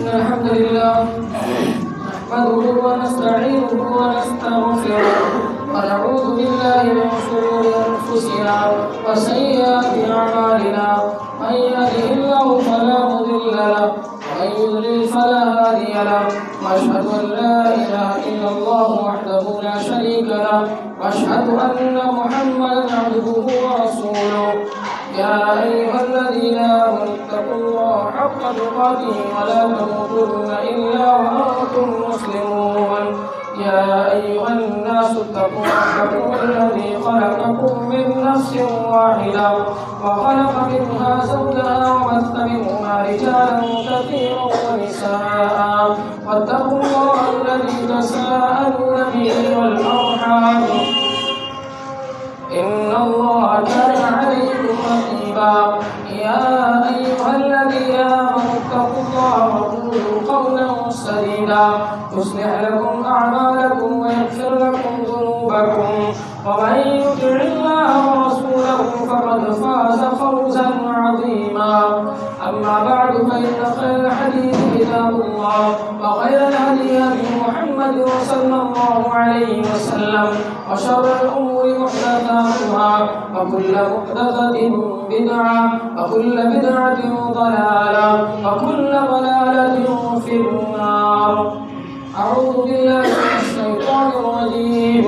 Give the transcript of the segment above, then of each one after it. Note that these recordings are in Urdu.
الحمد لله نحمده ونستعينه ونستغفره ونعوذ بالله من شرور أنفسنا وسيئات أعمالنا من يهده الله فلا مضل له ومن يضلل فلا هادي له وأشهد أن لا إله إلا الله وحده لا شريك له وأشهد أن محمدا عبده ورسوله يا أيها الذين آمنوا اتقوا الله حق تقاته ولا تموتن إلا وأنتم مسلمون يا أيها الناس اتقوا ربكم الذي خلقكم من نفس واحدة وخلق منها زوجها وبث منهما رجالا كثيرا ونساء واتقوا الله الذي تساءلون به والأرحام إن الله كان عليكم رقيبا يا أيها الذين آمنوا اتقوا الله وقولوا قولا سديدا يصلح لكم أعمالكم ويغفر لكم ذنوبكم ومن يطع الله ورسوله فقد فاز فوزا عظيما أما بعد فإن خير الحديث كتاب الله وخير الهدي هدي محمد صلى الله عليه وسلم وشر الأمور محدثاتها وكل محدثة بدعة وكل بدعة ضلالة وكل ضلالة في النار. أعوذ بالله من الشيطان الرجيم.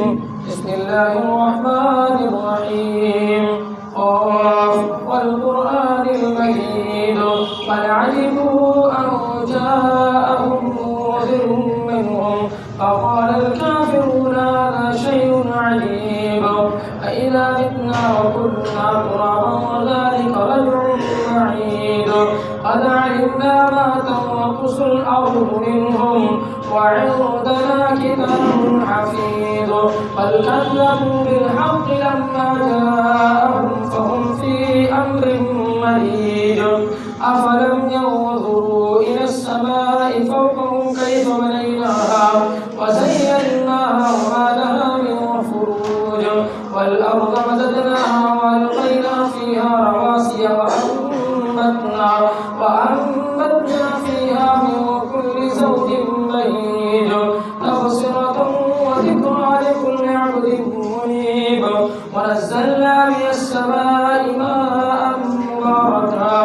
بسم الله الرحمن الرحيم. قاف والقرآن المجيد بل عجبوا أن جاءهم منذر منهم فقال الكافرون هذا شيء عجيب أإذا متنا وكنا ترابا وذلك رجع بعيد قد علمنا ما تنقص الأرض منهم وعندنا كتاب حفيظ بل كذبوا بالحق لما جاءهم فهم في أمر مريج أفلم ينظروا إلى السماء فوقهم كيف بنيناها وزيناها وما لها من فروج والأرض مددناها وألقينا فيها رواسي وأنبتنا فيها من كل زوج بهيج تبصرة وذكرى لكل عبد منيب ونزلنا من السماء ماء مباركا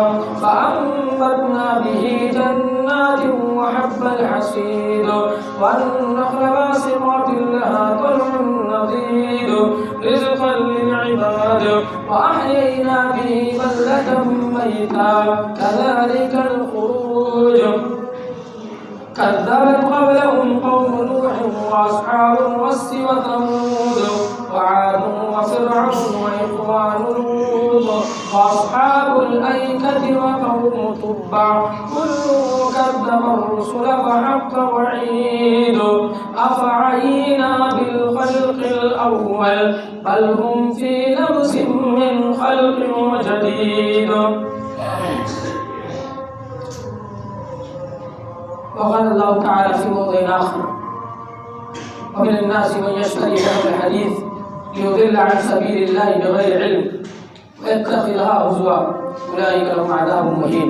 فأنبتنا به جنات وحب الحصيد والنخل باسقات لها طلع نضيد رزقا للعباد وأحيينا به بلدة ميتا كذلك الخروج كذبت قبلهم قوم نوح وأصحاب الرس وثمود وعاد وفرعون وإخوان لوط وأصحاب الأيكة وقوم تبع كل كذب الرسل فحق وعيد أفعينا بالخلق الأول بل هم في لبس من خلق جديد. وقال الله تعالى في موضع آخر ومن الناس من يشتري له الحديث ليضل عن سبيل الله بغير علم ويتخذها هزوا أولئك لهم عذاب مهين.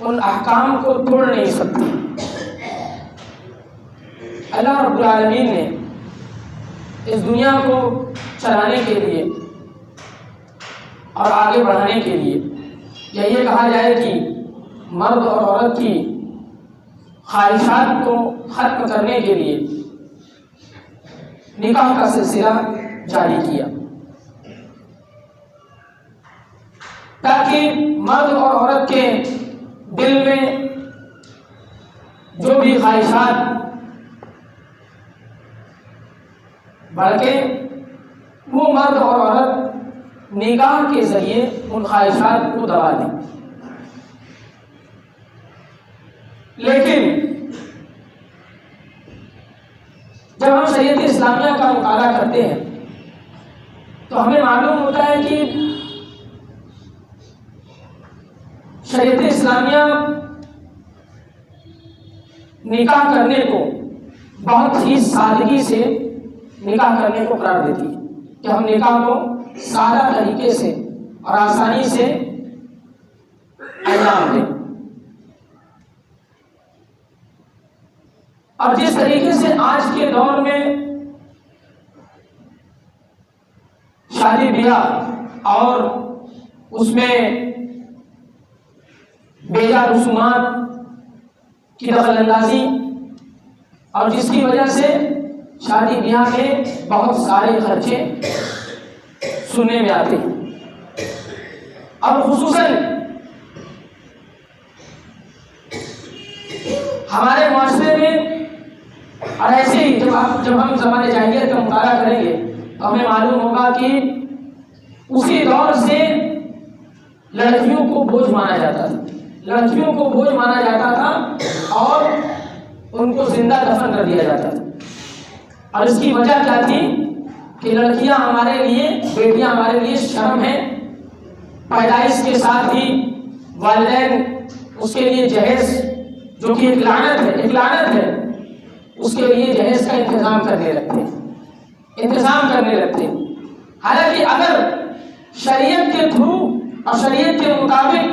ان احکام کو توڑ نہیں سکتی۔ اللہ رب العالمین نے اس دنیا کو چلانے کے لیے اور آگے بڑھانے کے لیے، یا یہ کہا جائے کہ مرد اور عورت کی خواہشات کو ختم کرنے کے لیے نکاح کا سلسلہ جاری کیا، تاکہ مرد اور عورت کے دل میں جو بھی خواہشات بڑھے وہ مرد اور عورت نکاح کے ذریعے ان خواہشات کو دبا دیں۔ لیکن جب ہم شریعت اسلامیہ کا مطالعہ کرتے ہیں تو ہمیں معلوم ہوتا ہے کہ شریعت اسلامیہ نکاح کرنے کو بہت ہی سادگی سے نکاح کرنے کو قرار دیتی ہے کہ ہم نکاح کو سادہ طریقے سے اور آسانی سے انجام دیں۔ اور جس طریقے سے آج کے دور میں شادی بیاہ اور اس میں بیجا رسومات کی دخل اندازی، اور جس کی وجہ سے شادی بیاہ میں بہت سارے خرچے سننے میں آتے ہیں، اور خصوصاً ہمارے معاشرے میں، اور ایسے ہی جب ہم زمانے جاہلیت کا مطالعہ کریں گے تو ہمیں معلوم ہوگا کہ اسی دور سے لڑکیوں کو بوجھ مانا جاتا تھا، لڑکیوں کو بوجھ مانا جاتا تھا اور ان کو زندہ دفن کر دیا جاتا تھا۔ اور اس کی وجہ کیا تھی کہ لڑکیاں ہمارے لیے، بیٹیاں ہمارے لیے شرم ہیں، پیدائش کے ساتھ ہی والدین اس کے لیے جہیز، جو کہ ایک لعنت ہے، اس کے لیے جہیز کا انتظام کرنے لگتے ہیں۔ حالانکہ اگر شریعت کے تھرو اور شریعت کے مطابق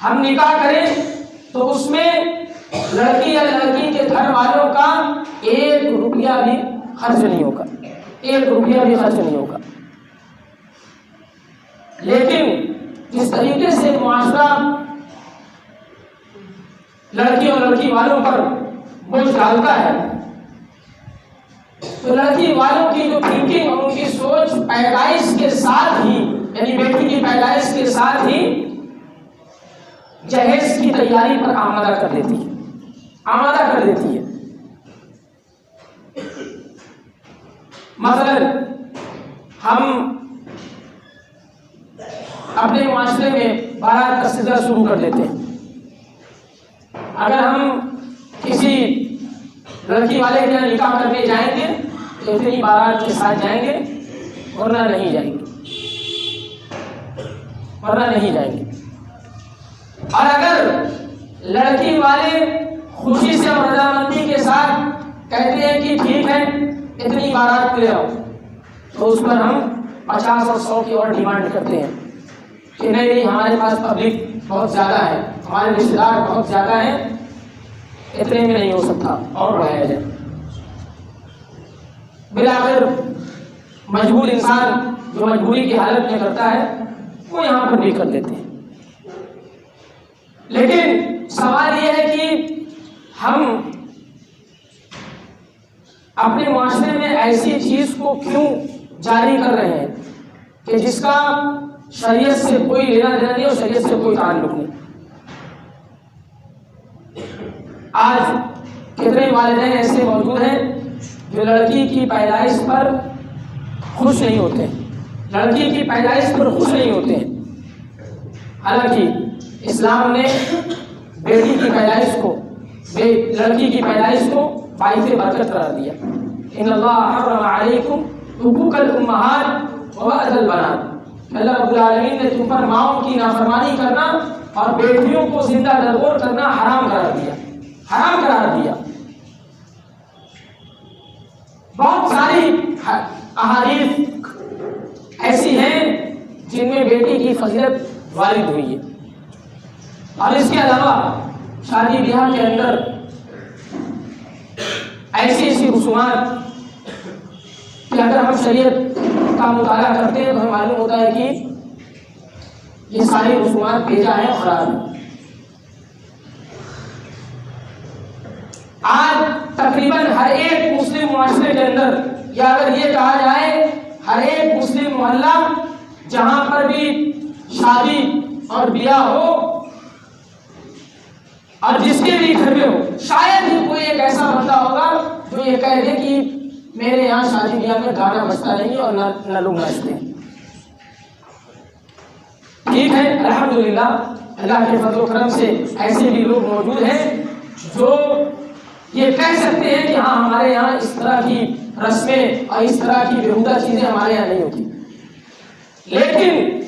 ہم نکاح کریں تو اس میں لڑکی یا لڑکی کے گھر والوں کا 1 روپیہ بھی خرچ نہیں ہوگا، 1 روپیہ بھی خرچ نہیں ہوگا۔ لیکن جس طریقے سے معاشرہ لڑکی اور لڑکی والوں پر بوجھ ڈالتا ہے، تو لڑکی والوں کی جو تھنکنگ اور ان کی سوچ پیدائش کے ساتھ ہی، یعنی بیٹی کی پیدائش کے ساتھ ہی جہیز کی تیاری پر آمادہ کر دیتی ہے۔ مثلا ہم اپنے معاشرے میں بارات کا سلسلہ شروع کر دیتے ہیں۔ اگر ہم کسی لڑکی والے کے یہاں نکاح کرنے جائیں گے تو اتنی بارات کے ساتھ جائیں گے، ورنہ نہیں جائیں گے۔ اور اگر لڑکی والے خوشی سے اور رضامندی کے ساتھ کہتے ہیں کہ ٹھیک ہے اتنی بارات لے آؤ، تو اس پر ہم 50 اور 100 کی اور ڈیمانڈ کرتے ہیں کہ نہیں، ہمارے پاس پبلک بہت زیادہ ہے، ہمارے رشتے دار بہت زیادہ ہیں، اتنے میں نہیں ہو سکتا، اور بڑھایا جائے۔ بالآخر مجبور انسان جو مجبوری کی حالت میں کرتا ہے وہ یہاں پر بھی کر دیتے ہیں۔ لیکن سوال یہ ہے کہ ہم اپنے معاشرے میں ایسی چیز کو کیوں جاری کر رہے ہیں کہ جس کا شریعت سے کوئی لینا دینا نہیں اور شریعت سے کوئی تعلق نہیں۔ آج کتنے والدین ایسے موجود ہیں جو لڑکی کی پیدائش پر خوش نہیں ہوتے ہیں، حالانکہ اسلام نے بیٹی کی پیدائش کو، لڑکی کی پیدائش کو باعث برکت قرار دیا۔ ان اللہ حرم علیکم حقوق الامہات ووعد البنات، اللہ رب العالمین نے تم پر ماؤں کی نافرمانی کرنا اور بیٹیوں کو زندہ درگور کرنا حرام قرار دیا۔ بہت ساری احادیث ایسی ہیں جن میں بیٹی کی فضیلت وارد ہوئی ہے، اور اس کے علاوہ شادی بیاہ کے اندر ایسی ایسی رسومات کہ اگر ہم شریعت کا مطالعہ کرتے ہیں تو ہمیں معلوم ہوتا ہے کہ یہ ساری رسومات بھیجا ہے اور خراب ہے۔ آج تقریباً ہر ایک مسلم معاشرے کے اندر، یا اگر یہ کہا جائے ہر ایک مسلم محلہ جہاں پر بھی شادی اور بیاہ ہو اور جس کے بھی گھر میں ہو، شاید ہی کوئی ایک ایسا بندہ ہوگا جو یہ کہہ دے کہ میرے یہاں شادی بیاہ میں گانا بجتا نہیں اور نہ لوگ ناچتے ہیں۔ ٹھیک ہے، الحمدللہ اللہ کے فضل و کرم سے ایسے بھی لوگ موجود ہیں جو یہ کہہ سکتے ہیں کہ ہاں ہمارے یہاں اس طرح کی رسمیں اور اس طرح کی بےہودہ چیزیں ہمارے یہاں نہیں ہوتی، لیکن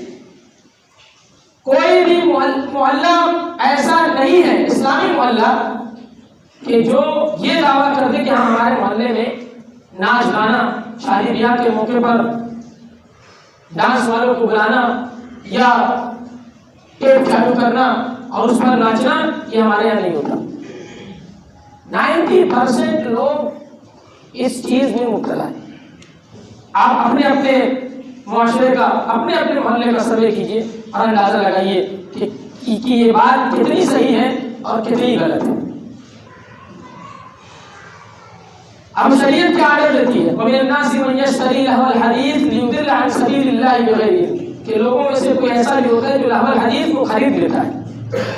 کوئی بھی محلہ ایسا نہیں ہے اسلامی محلہ کہ جو یہ دعویٰ کر دے کہ ہاں ہمارے محلے میں ناچ گانا، شادی بیاہ کے موقع پر ڈانس والوں کو بلانا یا ٹیپ چالو کرنا اور اس پر ناچنا، یہ ہمارے یہاں نہیں ہوتا۔ 90% لوگ اس چیز میں مبتلا ہے۔ آپ اپنے اپنے معاشرے کا، اپنے اپنے محلے کا سروے کیجئے اور اندازہ لگائیے کہ یہ بات کتنی صحیح ہے اور کتنی غلط ہے۔ اب شریعت کیا آرڈر دیتی ہے؟ وَمِنَ النَّاسِ مَن يَشْتَرِي لَهْوَ الْحَدِيثِ لِيُضِلَّ عَن سَبِيلِ اللَّهِ بِغَيْرِ عِلْمٍ، کہ لوگوں میں سے کوئی ایسا بھی ہوتا ہے جو لہو الحدیث کو خرید لیتا ہے،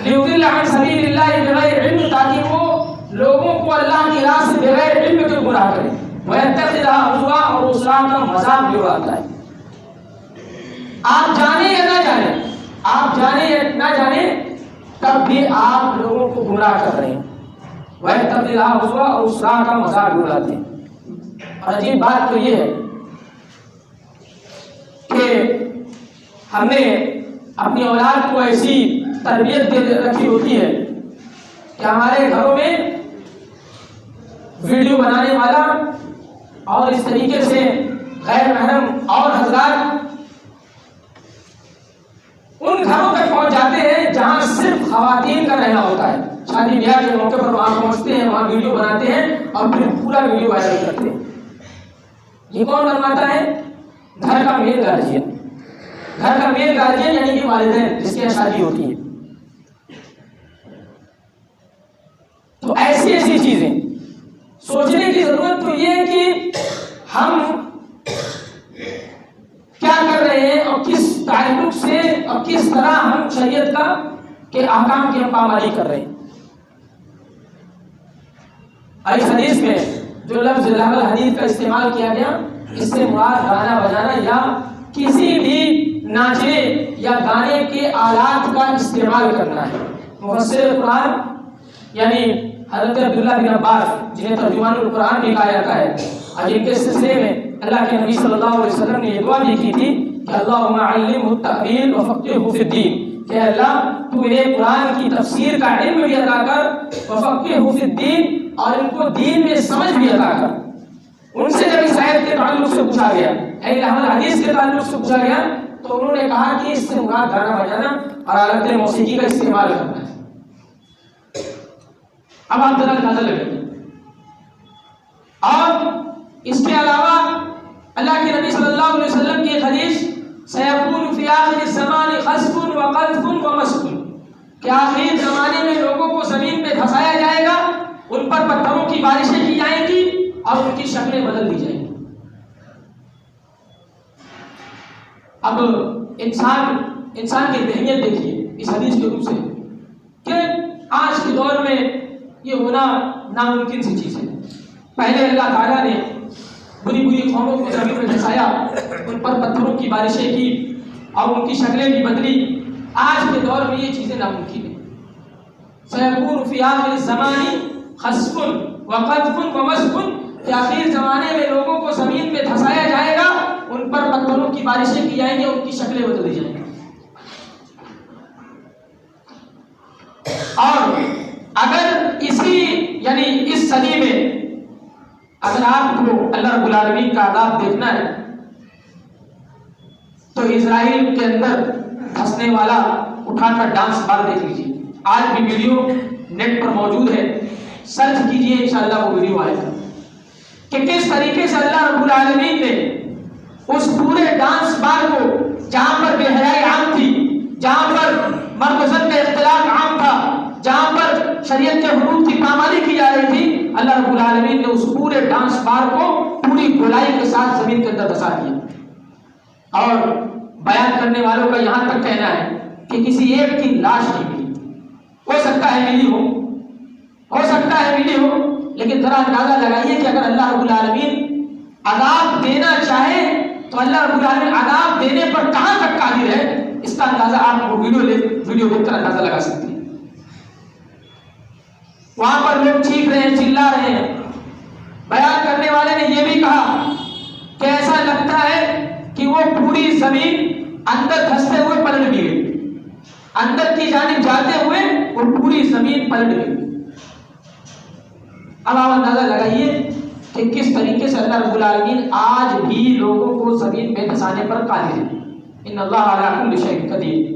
لِيُضِلَّ عَن سَبِيلِ اللَّهِ بِغَيْرِ عِلْمٍ، تاکہ وہ لوگوں کو اللہ کی راہ سے بغیر علم کے گمراہ کرے، وَيَتَّخِذَهَا هُزُوًا، اور اس راہ کا مذاق بھی اڑاتا ہے۔ آپ جانیں یا نہ جانیں، آپ جانیں یا نہ جانیں، تب بھی آپ لوگوں کو گمراہ کر رہے ہیں، وَيَتَّخِذَهَا هُزُوًا، اور اس راہ کا مذاق بھی اڑاتے ہیں۔ اور عجیب بات تو یہ ہے کہ ہم نے اپنی اولاد کو ایسی تربیت دے رکھی ہوتی ہے کہ ہمارے گھروں میں ویڈیو بنانے والا اور اس طریقے سے غیر محرم اور حضرات ان گھروں تک پہنچ جاتے ہیں جہاں صرف خواتین کا رہنا ہوتا ہے۔ شادی بیاہ کے موقع پر وہاں پہنچتے ہیں، وہاں ویڈیو بناتے ہیں اور پھر پورا ویڈیو وائرل کرتے ہیں۔ یہ کون بنواتا ہے؟ گھر کا مین گارجین، گھر کا مین گارجین یعنی کہ والدین جس کے یہاں شادی ہوتی ہے۔ تو ایسی ایسی چیزیں سوچنے کی ضرورت تو یہ ہے کہ ہم کیا کر رہے ہیں اور کس تعلق سے اور کس طرح ہم شریعت کا کے احکام کی ہم پامالی کر رہے ہیں۔ اس حدیث میں جو لفظ لہو الحدیث کا استعمال کیا گیا، اس سے مراد گانا بجانا یا کسی بھی ناچنے یا گانے کے آلات کا استعمال کرنا ہے۔ مفسر قرآن یعنی حضرت عبداللہ بن عباس، جنہیں ترجمان القرآن بھی کہا جاتا ہے، اور جن کے سلسلے میں اللہ کے نبی صلی اللہ علیہ وسلم نے یہ دعا بھی کی تھی کہ اللہم علمہ التأویل وفقہہ فی الدین، کہ اللہ تو انہیں قرآن کی تفسیر کا علم بھی عطا کر، وفقہہ فی الدین، اور ان کو دین میں سمجھ بھی عطا کر۔ ان سے جب اس آیت کے تعلق سے پوچھا گیا، یعنی لہو الحدیث کے تعلق سے پوچھا گیا، تو انہوں نے کہا کہ اس سے مراد گانا بجانا اور آلات موسیقی کا استعمال کرنا ہے۔ اب آپ ذرا اندازہ لگائیے۔ اور اس کے علاوہ اللہ کے نبی صلی اللہ علیہ وسلم کی ایک حدیث، سیکون فی آخر الزمان خسف وقذف ومسخ، کہ آخر زمانے میں لوگوں کو زمین پہ دھسایا جائے گا، ان پر پتھروں کی بارشیں کی جائیں گی اور ان کی شکلیں بدل دی جائیں گی۔ اب انسان کی ذہنیت دیکھیے اس حدیث کے روپ سے کہ آج کے دور میں یہ ہونا ناممکن سی چیز ہے۔ پہلے اللہ تعالیٰ نے بری بری قوموں کو زمین میں دھسایا، ان پر پتھروں کی بارشیں کی اور ان کی شکلیں بھی بدلی۔ آج کے دور میں یہ چیزیں ناممکن ہیں۔ سیکون فی آخر الزمان خسف وقذف ومسخ، کہ آخر زمانے میں لوگوں کو زمین پہ دھسایا جائے گا، ان پر پتھروں کی بارشیں کی جائیں گی اور ان کی شکلیں بدل دی جائیں گی۔ اور اگر یعنی اس صدی میں اگر آپ کو اللہ رب العالمین کا عذاب دیکھنا ہے تو اسرائیل کے اندر دھسنے والا اٹھا کر ڈانس بار دیکھ لیجیے۔ آج بھی ویڈیو نیٹ پر موجود ہے، سرچ کیجئے انشاءاللہ وہ ویڈیو آئے گا کہ کس طریقے سے اللہ رب العالمین نے اس پورے ڈانس بار کو، جہاں پر بے حیائی عام تھی، جہاں پر مرد و زن کا اختلاط عام تھا، جہاں پر شریعت کے حدود کی پامالی کی جا رہی تھی، اللہ رب العالمین نے اس پورے ڈانس بار کو پوری گولائی کے ساتھ زمین کے اندر دھسا دیا۔ اور بیان کرنے والوں کا یہاں تک کہنا ہے کہ کسی ایک کی لاش نہیں ملی، ہو سکتا ہے ملی ہو سکتا ہے ملی ہو، لیکن ذرا اندازہ لگائیے کہ اگر اللہ رب العالمین عذاب دینا چاہے تو اللہ رب العالمین عذاب دینے پر کہاں تک قادر ہے، اس کا اندازہ آپ کو ویڈیو دیکھ کر اندازہ لگا سکتے ہیں۔ وہاں پر لوگ چیخ رہے ہیں، چلا رہے ہیں۔ بیان کرنے والے نے یہ بھی کہا کہ ایسا لگتا ہے کہ وہ پوری زمین اندر دھستے ہوئے پلٹ بھی گئی، اندر کی جانب جاتے ہوئے وہ پوری زمین پلٹ گئی۔ اب آپ اندازہ لگائیے کہ کس طریقے سے اللہ رب العالمین آج بھی لوگوں کو زمین میں دھسانے پر قادر ہے۔ ان اللہ علی کل شیء قدیر۔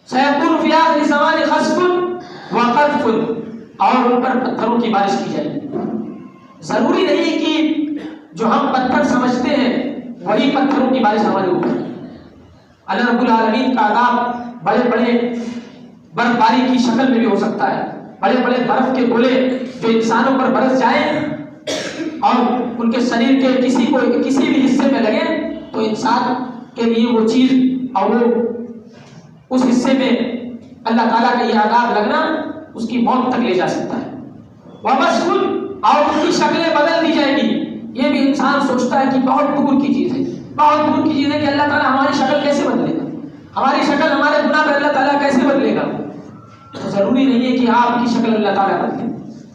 سیکون فی آخر زمان خسف وقذف، اور ان پر پتھروں کی بارش کی جائے۔ ضروری نہیں کہ جو ہم پتھر سمجھتے ہیں وہی پتھروں کی بارش ہمارے اوپر۔ اللہ رب العالمین کا عذاب بڑے بڑے برف باری کی شکل میں بھی ہو سکتا ہے، بڑے بڑے برف کے گولے جو انسانوں پر برس جائیں اور ان کے شریر کے کسی بھی حصے میں لگے تو انسان کے لیے وہ چیز اور وہ اس حصے میں اللہ تعالیٰ کا یہ عذاب لگنا اس کی موت تک لے جا سکتا ہے۔ وَمَسْكُن، اور ان کی شکلیں بدل دی جائیں گی۔ یہ بھی انسان سوچتا ہے کہ بہت دور کی چیز ہے، بہت دور کی چیز ہے کہ اللہ تعالیٰ ہماری شکل کیسے بدلے گا، ہماری شکل ہمارے گناہ پہ اللہ تعالیٰ کیسے بدلے گا۔ تو ضروری نہیں ہے کہ آپ کی شکل اللہ تعالیٰ بدلے،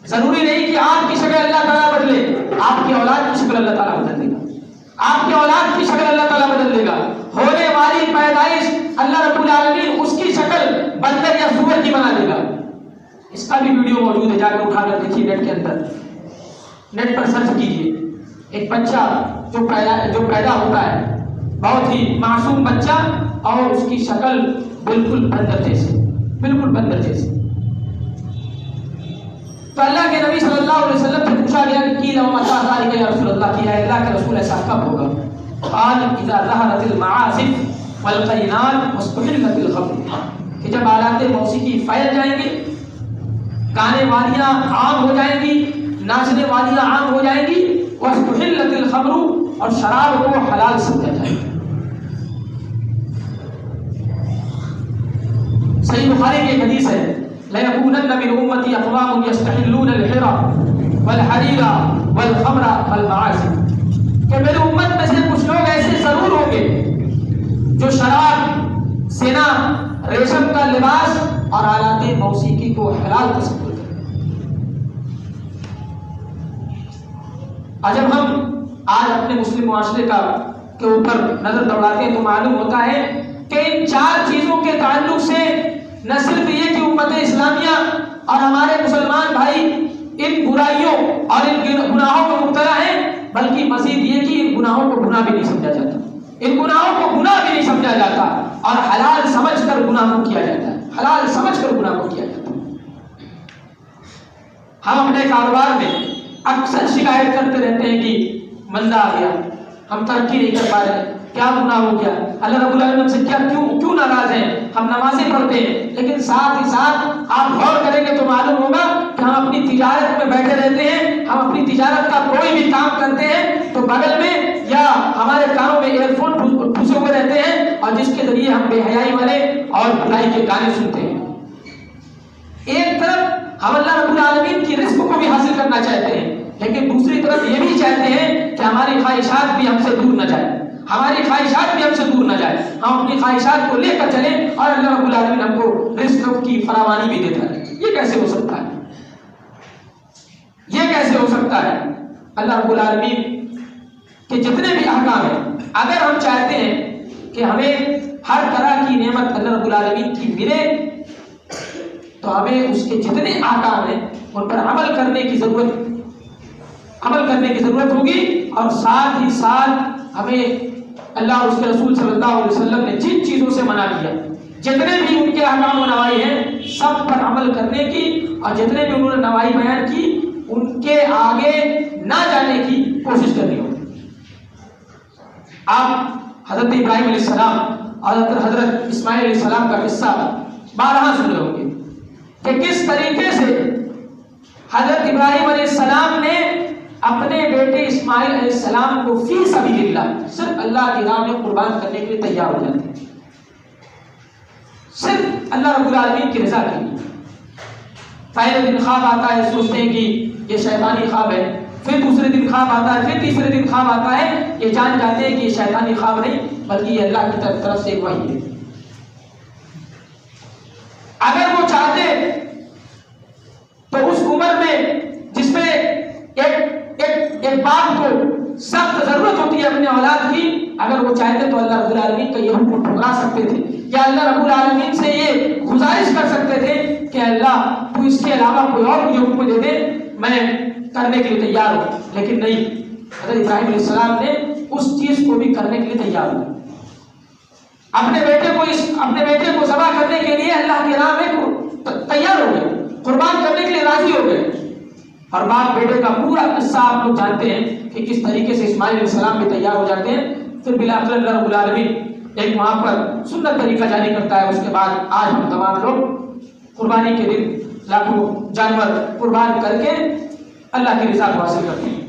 ضروری نہیں کہ آپ کی شکل اللہ تعالیٰ بدلے، آپ کی اولاد کی شکل اللہ تعالیٰ بدل دے گا، آپ کی اولاد کی شکل اللہ تعالیٰ بدل دے گا۔ ہونے والی پیدائش اللہ رب العالمین اس کی شکل بندر یا سور کی بنا دے گا۔ اس کا بھی ویڈیو موجود ہے، جا کر اٹھا کر دیکھیے نیٹ کے اندر، نیٹ پر سرچ کیجیے۔ ایک بچہ جو پیدا ہوتا ہے، بہت ہی معصوم بچہ، اور اس کی شکل بالکل بندر جیسی، بالکل بندر جیسی۔ تو اللہ کے نبی صلی اللہ علیہ وسلم سے پوچھا گیا کہ قیل ومتى ذلك یا رسول اللہ، کہ اللہ کے رسول ایسا کب ہوگا؟ قال اذا ظهرت المعازف والقینات واستحلت الخمر، کہ جب آلات موسیقی پھیل جائیں گے، گانے والیاں عام ہو جائیں گی، ناچنے والیاں عام ہو جائیں گی، واستحلت الخمر، اور شراب کو حلال سمجھا جائے گا۔ صحیح بخاری کی ایک حدیث ہے، لَيَكُونَنَّ مِنْ أُمَّتِي أَقْوَامٌ يَسْتَحِلُّونَ الْحِرَّ وَالْحَرِيرَ وَالْخَمْرَ وَالْمَعَازِفَ، کہ میری امت میں سے کچھ لوگ ایسے ضرور ہوں گے جو شراب، زنا، ریشم کا لباس اور آلات موسیقی کو حلال تصور کریں۔ اور جب ہم آج اپنے مسلم معاشرے کے اوپر نظر دوڑاتے ہیں تو معلوم ہوتا ہے کہ ان چار چیزوں کے تعلق سے نہ صرف یہ کہ امت اسلامیہ اور ہمارے مسلمان بھائی ان برائیوں اور ان گناہوں میں مبتلا ہیں، بلکہ مزید یہ کہ ان گناہوں کو گناہ بھی نہیں سمجھا جاتا، ان گناہوں کو گناہ بھی نہیں سمجھا جاتا، اور حلال سمجھ کر گناہ کو کیا جاتا ہے، حلال سمجھ کر گناہ کو کیا جاتا ہے۔ ہم اپنے کاروبار میں اکثر شکایت کرتے رہتے ہیں کہ مندا آ گیا، ہم ترقی نہیں کر پا رہے، کیا گناہ ہو گیا، اللہ رب العالمین سے کیوں ناراض ہیں، ہم نمازیں پڑھتے ہیں، لیکن ساتھ ہی ساتھ آپ غور کریں گے تو معلوم ہوگا کہ ہم اپنی تجارت میں بیٹھے رہتے ہیں، ہم اپنی تجارت کا کوئی بھی کام کرتے ہیں تو بغل میں یا ہمارے کانوں میں ایئر فون پھنسے ہوئے رہتے ہیں، اور جس کے ذریعے ہم بے حیائی والے اور برائی کے گانے سنتے ہیں۔ ایک طرف ہم اللہ رب العالمین کی رزق کو بھی حاصل کرنا چاہتے ہیں، لیکن دوسری طرف یہ بھی چاہتے ہیں کہ ہماری خواہشات بھی ہم سے دور نہ جائیں، ہماری خواہشات بھی ہم سے دور نہ جائیں، ہم اپنی خواہشات کو لے کر چلیں اور اللہ رب العالمین ہم کو رزق کی فراوانی بھی دیتا ہے۔ یہ کیسے ہو سکتا ہے؟ یہ کیسے ہو سکتا ہے؟ اللہ رب العالمین کے جتنے بھی احکام ہیں، اگر ہم چاہتے ہیں کہ ہمیں ہر طرح کی نعمت اللہ رب العالمین کی ملے تو ہمیں اس کے جتنے احکام ہیں ان پر عمل کرنے کی ضرورت ہوگی، اور ساتھ ہی ساتھ ہمیں اللہ اور اس کے رسول صلی اللہ علیہ وسلم نے جن چیزوں سے منع کیا جتنے بھی ان کے احکام و نواہی ہیں سب پر عمل کرنے کی، اور جتنے بھی انہوں نے نواہی بیان کی ان کے آگے نہ جانے کی کوشش کرنی ہوگی۔ آپ حضرت ابراہیم علیہ السلام اور حضرت اسماعیل علیہ السلام کا قصہ بارہا سنے ہوں گے کہ کس طریقے سے حضرت ابراہیم علیہ السلام نے اپنے بیٹے اسماعیل علیہ السلام کو فی سبیل اللہ، صرف اللہ کی راہ میں قربان کرنے کے لیے تیار ہو جاتے ہیں، صرف اللہ رب العالمین کی رضا کے لیے۔ پہلے دن خواب آتا ہے، سوچتے ہیں کہ یہ شیطانی خواب ہے، پھر دوسرے دن خواب آتا ہے، پھر تیسرے دن خواب آتا ہے، یہ جان جاتے ہیں کہ یہ شیطانی خواب نہیں بلکہ یہ اللہ کی طرف سے ایک وحی ہے۔ اگر وہ چاہتے تو اس عمر میں جس میں ایک باپ کو سخت ضرورت ہوتی ہے اپنے اولاد کی، اگر وہ چاہتے تو اللہ رب العالمین کا یہ حکم ٹھکرا سکتے تھے، یا اللہ رب العالمین سے یہ گزارش کر سکتے تھے کہ اللہ تو اس کے علاوہ کوئی اور مجھے حکم دے دے، میں کرنے کے لیے تیار ہوں، لیکن نہیں، حضرت ابراہیم علیہ السلام نے اس چیز کو بھی کرنے کے لیے تیار ہو، اپنے بیٹے کو ذبح کرنے کے لیے اللہ کی راہ میں تیار ہو گئے، قربان کرنے کے لیے راضی ہو گئے۔ اور باپ بیٹے کا پورا قصہ آپ لوگ جانتے ہیں کہ کس طریقے سے اسماعیل علیہ السلام بھی تیار ہو جاتے ہیں، پھر بالآخر اللہ رب العالمین ایک وہاں پر سنت طریقہ جاری کرتا ہے۔ اس کے بعد آج ہم تمام لوگ قربانی کے دن لاکھوں جانور قربان کر کے اللہ کی رضا کو حاصل کرتے ہیں۔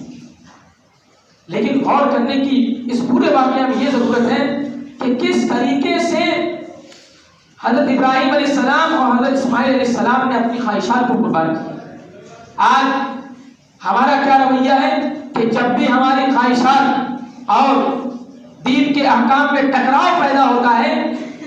لیکن غور کرنے کی اس پورے واقعہ میں یہ ضرورت ہے کہ کس طریقے سے حضرت ابراہیم علیہ السلام اور حضرت اسماعیل علیہ السلام نے اپنی خواہشات کو قربان کیا۔ آج ہمارا کیا رویہ ہے کہ جب بھی ہماری خواہشات اور دین کے احکام میں ٹکراؤ پیدا ہوتا ہے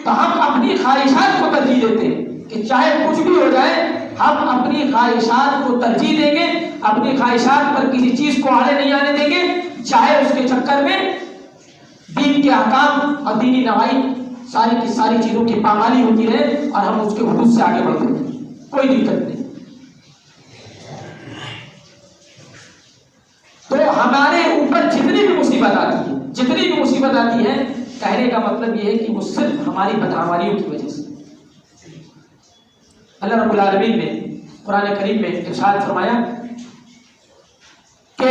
تو ہم اپنی خواہشات کو ترجیح دیتے ہیں کہ چاہے کچھ بھی ہو جائے ہم اپنی خواہشات کو ترجیح دیں گے، اپنی خواہشات پر کسی چیز کو آڑے نہیں آنے دیں گے، چاہے اس کے چکر میں دین کے احکام اور دینی نوائی ساری کی ساری چیزوں کی پامالی ہوتی رہے اور ہم اس کے حدود سے آگے بڑھتے ہیں، کوئی دقت نہیں۔ تو ہمارے اوپر جتنی بھی مصیبت آتی ہے کہنے کا مطلب یہ ہے کہ وہ صرف ہماری بدعمالیوں کی وجہ سے۔ اللہ رب العالمین نے قرآن کریم میں ارشاد فرمایا کہ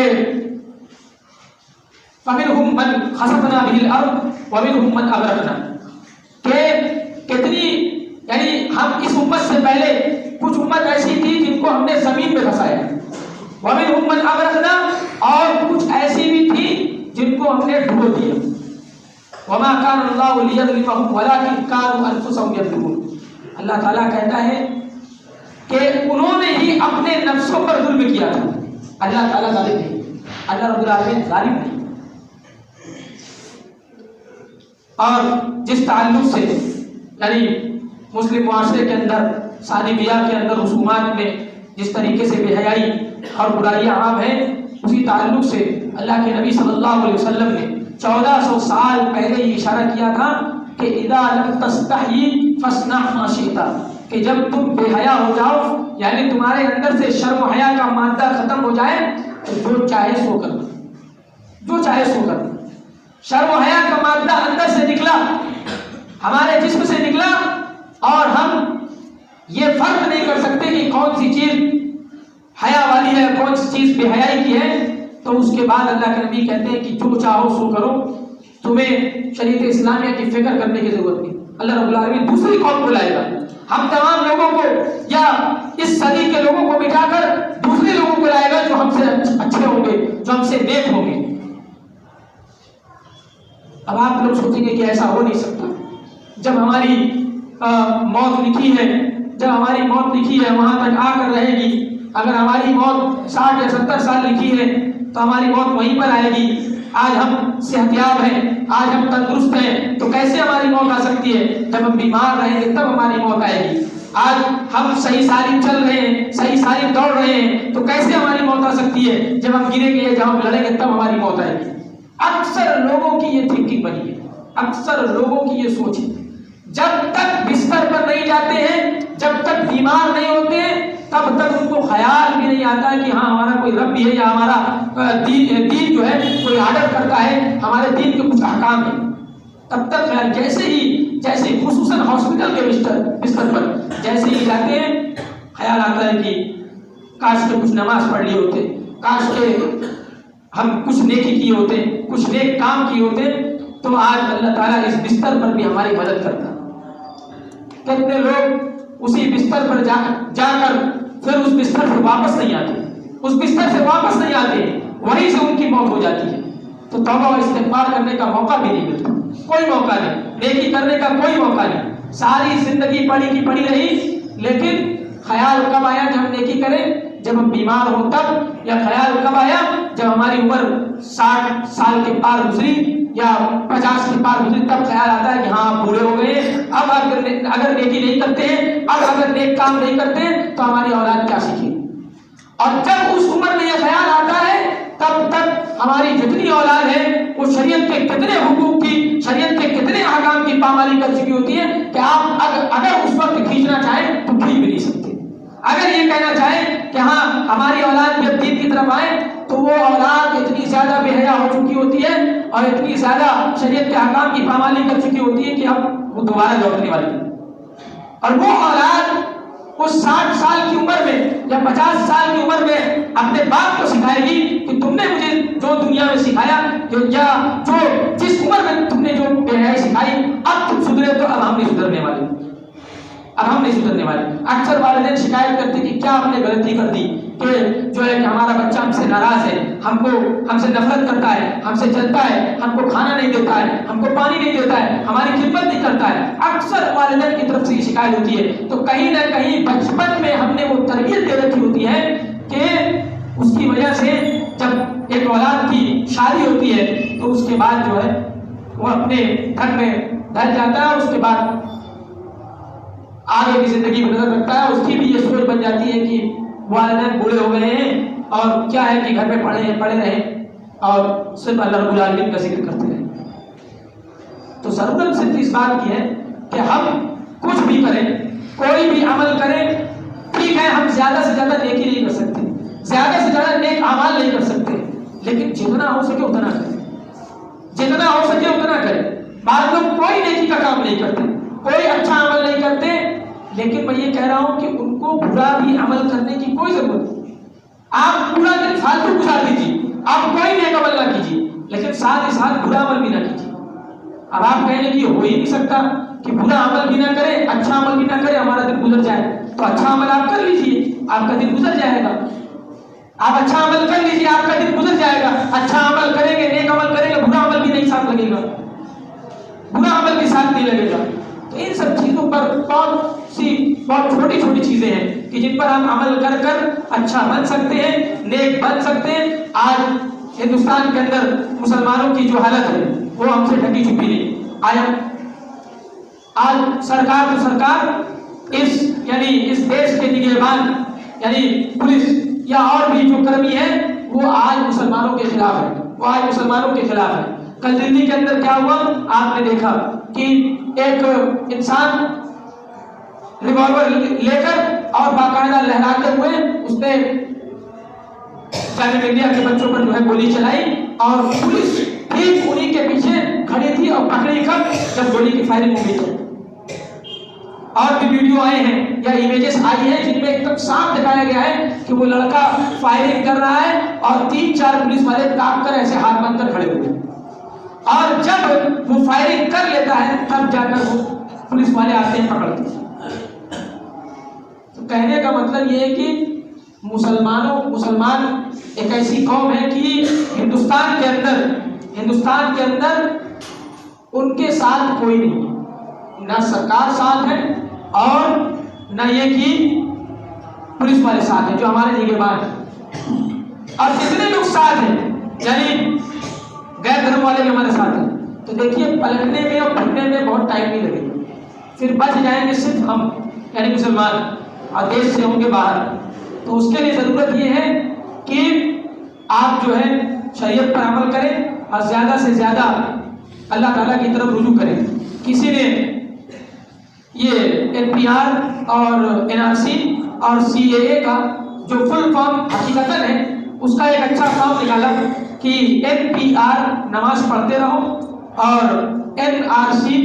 فَمِنْهُمْ مَنْ خَسَفْنَا بِهِ الْأَرْضَ وَمِنْهُمْ مَنْ أَغْرَقْنَا، کہ کتنی یعنی ہم اس امت سے پہلے کچھ امت ایسی تھی جن کو ہم نے زمین پہ دھسایا، وَمِنْهُمْ مَنْ أَغْرَقْنَا، اور کچھ ایسی بھی تھی جن کو ہم نے ڈبو دیا۔ وَمَا كَانَ اللَّهُ لِيَظْلِمَهُمْ وَلَكِنْ كَانُوا أَنفُسَهُمْ يَظْلِمُونَ، اللہ تعالیٰ کہتا ہے کہ انہوں نے ہی اپنے نفسوں پر ظلم کیا تھا، اللہ تعالیٰ ظالم نہیں، اللہ رب العالمین ظالم نہیں۔ اور جس تعلق سے یعنی مسلم معاشرے کے اندر شادی بیاہ کے اندر رسومات میں جس طریقے سے بے حیائی اور برائیاں عام ہیں، اسی تعلق سے اللہ کے نبی صلی اللہ علیہ وسلم نے 1400 سال پہلے یہ اشارہ کیا تھا کہ اذا لم تستحی فاصنع ما شئت، کہ جب تم بے حیا ہو جاؤ یعنی تمہارے اندر سے شرم و حیا کا مادہ ختم ہو جائے تو جو چاہے سو کرنا، جو چاہے سو کرنا۔ شرم و حیا کا مادہ اندر سے نکلا، ہمارے جسم سے نکلا، اور ہم یہ فرق نہیں کر سکتے کہ کون سی چیز حیا والی ہے کون سی چیز بے حیائی کی ہے، تو اس کے بعد اللہ کے نبی کہتے ہیں کہ جو چاہو سو کرو، تمہیں شریعت اسلامیہ کی فکر کرنے کی ضرورت نہیں۔ اللہ رب العالمین دوسری قوم کو لائے گا، ہم تمام لوگوں کو یا اس صدی کے لوگوں کو مٹا کر دوسرے لوگوں کو لائے گا جو ہم سے اچھے ہوں گے، جو ہم سے نیک ہوں گے۔ اب آپ لوگ سوچیں گے کہ ایسا ہو نہیں سکتا، جب ہماری موت لکھی ہے، جب ہماری موت لکھی ہے وہاں تک آ کر رہے گی، اگر ہماری موت 60 یا 70 سال لکھی ہے تو ہماری موت وہیں پر آئے گی۔ آج ہم صحت یاب ہیں، آج ہم تندرست ہیں، تو کیسے ہماری موت آ سکتی ہے؟ جب ہم بیمار رہیں گے تب ہماری موت آئے گی۔ آج ہم صحیح سالم چل رہے ہیں، صحیح سالم دوڑ رہے ہیں، تو کیسے ہماری موت آ سکتی ہے؟ جب ہم گریں گے یا جب ہم لڑیں گے تب ہماری موت آئے گی۔ اکثر لوگوں کی یہ تھنکنگ بنی ہے، اکثر لوگوں کی یہ سوچ ہے، جب تک بستر پر نہیں جاتے ہیں، جب تک بیمار نہیں ہوتے ہیں، تب تک ان کو خیال بھی نہیں آتا کہ ہاں ہمارا کوئی رب بھی ہے یا ہمارا دین جو ہے کوئی آرڈر کرتا ہے، ہمارے دین کے کچھ احکام ہیں۔ تب تک خیال، جیسے ہی جیسے خصوصاً ہاسپٹل کے بستر پر جیسے ہی جاتے ہیں خیال آتا ہے کہ کاش کے کچھ نماز پڑھ لیے ہوتے، کاش کے ہم کچھ نیکی کیے ہوتے، کچھ نیک کام کیے ہوتے تو آج اللہ تعالیٰ اس بستر پر بھی ہماری مدد کرتا۔ کتنے لوگ اسی بستر پر جا کر پھر اس بستر سے واپس نہیں آتے، اس بستر سے واپس نہیں آتے، وہیں سے ان کی موت ہو جاتی ہے۔ تو توبہ و استغفار کرنے کا موقع بھی نہیں ملتا، کوئی موقع نہیں، نیکی کرنے کا کوئی موقع نہیں۔ ساری زندگی پڑی کی پڑی رہی، لیکن خیال کب آیا کہ ہم نیکی کریں؟ جب ہم بیمار ہوں تب، یا خیال کب آیا جب ہماری عمر 60 سال کے پار گزری یا 50 کے پار گزری، تب خیال آتا ہے کہ ہاں آپ بوڑھے ہو گئے، اب اگر نیکی نہیں کرتے ہیں، اب اگر نیک کام نہیں کرتے ہیں تو ہماری اولاد کیا سیکھے؟ اور جب اس عمر میں یہ خیال آتا ہے تب تک ہماری جتنی اولاد ہے وہ شریعت کے کتنے حقوق کی، شریعت کے کتنے احکام کی پامالی کر چکی ہوتی ہے کہ آپ اگر اس وقت کھینچنا چاہیں تو کھینچ بھی نہیں سکتے۔ اگر یہ کہنا چاہیں کہ ہاں ہماری اولاد جب دین کی طرف آئے تو وہ اولاد اتنی زیادہ بے حیا ہو چکی ہوتی ہے اور اتنی زیادہ شریعت کے احکام کی پامالی کر چکی ہوتی ہے کہ اب وہ دوبارہ لوٹنے والی ہے۔ اور وہ اولاد اس 60 سال کی عمر میں یا 50 سال کی عمر میں اپنے باپ کو سکھائے گی کہ تم نے مجھے جو دنیا میں سکھایا یا جو جس عمر میں تم نے جو بے حیائی سکھائی، اب تم سدھرے تو اب ہم نہیں سدھرنے والے، اب ہم نہیں سدھرنے والے۔ اکثر والدین شکایت کرتے کہ کیا ہم نے غلطی کر دی کہ جو ہے کہ ہمارا بچہ ہم سے ناراض ہے، ہم سے نفرت کرتا ہے، ہم سے جلتا ہے، ہم کو کھانا نہیں دیتا ہے، ہم کو پانی نہیں دیتا ہے، ہماری خدمت نہیں کرتا ہے۔ اکثر والدین کی طرف سے یہ شکایت ہوتی ہے۔ تو کہیں نہ کہیں بچپن میں ہم نے وہ تربیت دے رکھی ہوتی ہے کہ اس کی وجہ سے جب ایک اولاد کی شادی ہوتی ہے تو اس کے بعد جو ہے وہ اپنے گھر میں ڈھل جاتا ہے، اس کے بعد آگے کی زندگی میں نظر رکھتا ہے۔ اس کی بھی یہ سوچ بن جاتی ہے کہ والدین بوڑھے ہو گئے ہیں اور کیا ہے کہ گھر میں پڑے رہیں اور صرف اللہ رب العالمین کا ذکر کرتے رہیں۔ تو ضرورت صرف اس بات کی ہے کہ ہم کچھ بھی کریں، کوئی بھی عمل کریں، ٹھیک ہے ہم زیادہ سے زیادہ نیکی نہیں کر سکتے، زیادہ سے زیادہ نیک اعمال نہیں کر سکتے، لیکن جتنا ہو سکے اتنا کریں، جتنا ہو سکے اتنا کریں۔ بعض لوگ کوئی نیکی کا کام نہیں کرتے، کوئی اچھا عمل نہیں کرتے، لیکن میں یہ کہہ رہا ہوں کہ ان کو برا بھی عمل کرنے کی کوئی ضرورت نہیں۔ آپ پورا دن فالتو گزار دیجیے، آپ کوئی نیک عمل نہ کیجیے، لیکن ساتھ ہی ساتھ برا عمل بھی نہ کیجیے۔ اب آپ کہیں گے کہ ہو ہی نہیں سکتا کہ برا عمل بھی نہ کرے، اچھا عمل بھی نہ کرے، ہمارا دن گزر جائے۔ تو اچھا عمل آپ کر لیجیے، آپ کا دن گزر جائے گا۔ آپ اچھا عمل کر لیجیے، آپ کا دن گزر جائے گا۔ اچھا عمل کریں گے، نیک عمل کریں گے، برا عمل بھی نہیں ساتھ لگے گا، برا عمل بھی ساتھ نہیں لگے گا۔ تو ان سب چیزوں پر بہت چھوٹی چھوٹی چیزیں ہیں کہ جن پر ہم عمل کر کر اچھا بن سکتے ہیں، نیک بن سکتے ہیں۔ آج ہندوستان کے اندر مسلمانوں کی جو حالت ہے وہ ہم سے ڈھکی چھپی نہیں۔ آج سرکار تو سرکار اس دیش کے نگہبان یعنی پولیس یا اور بھی جو کرمی ہے وہ آج مسلمانوں کے خلاف ہے، وہ آج مسلمانوں کے خلاف ہے۔ کل دلی کے اندر کیا ہوا آپ نے دیکھا کہ ایک انسان ریوالور لے کر اور باقاعدہ لہراتے ہوئے اس نے جامعہ انڈیا کے بچوں پر جو ہے گولی چلائی اور پولیس ٹھیک انہی کے پیچھے کھڑی تھی اور پکڑی کب جب گولی کی فائرنگ ہوئی تھی۔ اور بھی ویڈیو آئے ہیں یا امیجز آئی ہیں جن میں ایک دم صاف دکھایا گیا ہے کہ وہ لڑکا فائرنگ کر رہا ہے اور 3-4 پولیس والے کاپ کر ایسے ہاتھ باندھ کر کھڑے ہوئے، اور جب وہ فائرنگ کر لیتا ہے تب جا کر وہ پولیس والے آتے ہیں پکڑتے ہیں۔ تو کہنے کا مطلب یہ ہے کہ مسلمان ایک ایسی قوم ہے کہ ہندوستان کے اندر ان کے ساتھ کوئی نہیں، نہ سرکار ساتھ ہے اور نہ یہ کہ پولیس والے ساتھ ہیں جو ہمارے نگہبان ہیں، اور جتنے لوگ ساتھ ہیں یعنی غیر دھرم والے بھی ہمارے ساتھ ہیں۔ تو دیکھیے پلٹنے میں اور پھٹنے میں بہت ٹائم نہیں لگے گا، پھر بچ جائیں گے صرف ہم یعنی مسلمان، اور دیش سے ہوں گے باہر۔ تو اس کے لیے ضرورت یہ ہے کہ آپ جو ہے شریعت پر عمل کریں اور زیادہ سے زیادہ اللہ تعالیٰ کی طرف رجوع کریں۔ کسی نے یہ NPR اور NRC اور CAA کا جو فل فارم حقیقتاً ہے اس کا ایک اچھا فارم نکالا کہ NPR نماز پڑھتے رہو اور NRC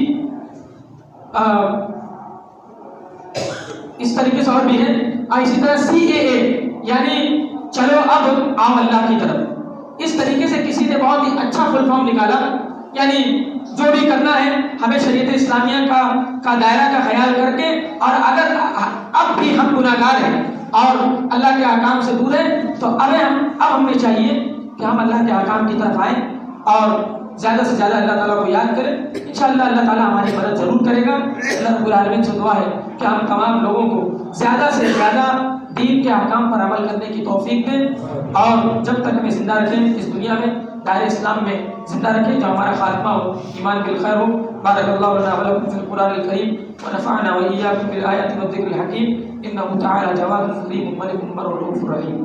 اس طریقے سے اور بھی ہے. اسی طرح CAA یعنی چلو اب آؤ اللہ کی طرف. اس طریقے سے کسی نے بہت ہی اچھا فل فارم نکالا، یعنی جو بھی کرنا ہے ہمیں شریعت اسلامیہ کا دائرہ کا خیال کر کے، اور اگر اب بھی ہم گناہگار ہیں اور اللہ کے احکام سے دور ہیں تو اب ہمیں چاہیے کہ ہم اللہ کے احکام کی طرف آئیں اور زیادہ سے زیادہ اللہ تعالیٰ کو یاد کریں. انشاءاللہ اللہ تعالیٰ ہماری مدد ضرور کرے گا. اللہ رب العالمین سے دعا ہے کہ ہم تمام لوگوں کو زیادہ سے زیادہ دین کے احکام پر عمل کرنے کی توفیق دیں، اور جب تک ہمیں زندہ رکھیں اس دنیا میں دائرۂ اسلام میں زندہ رکھیں، جو ہمارا خاتمہ ہو ایمان بالخیر ہو. بارک اللہ لنا ولکم فی القرآن الکریم ونفعنا وإیاکم بالآیات والذکر الحکیم. انہ تعالی جواد کریم ملک بر رؤوف رحیم.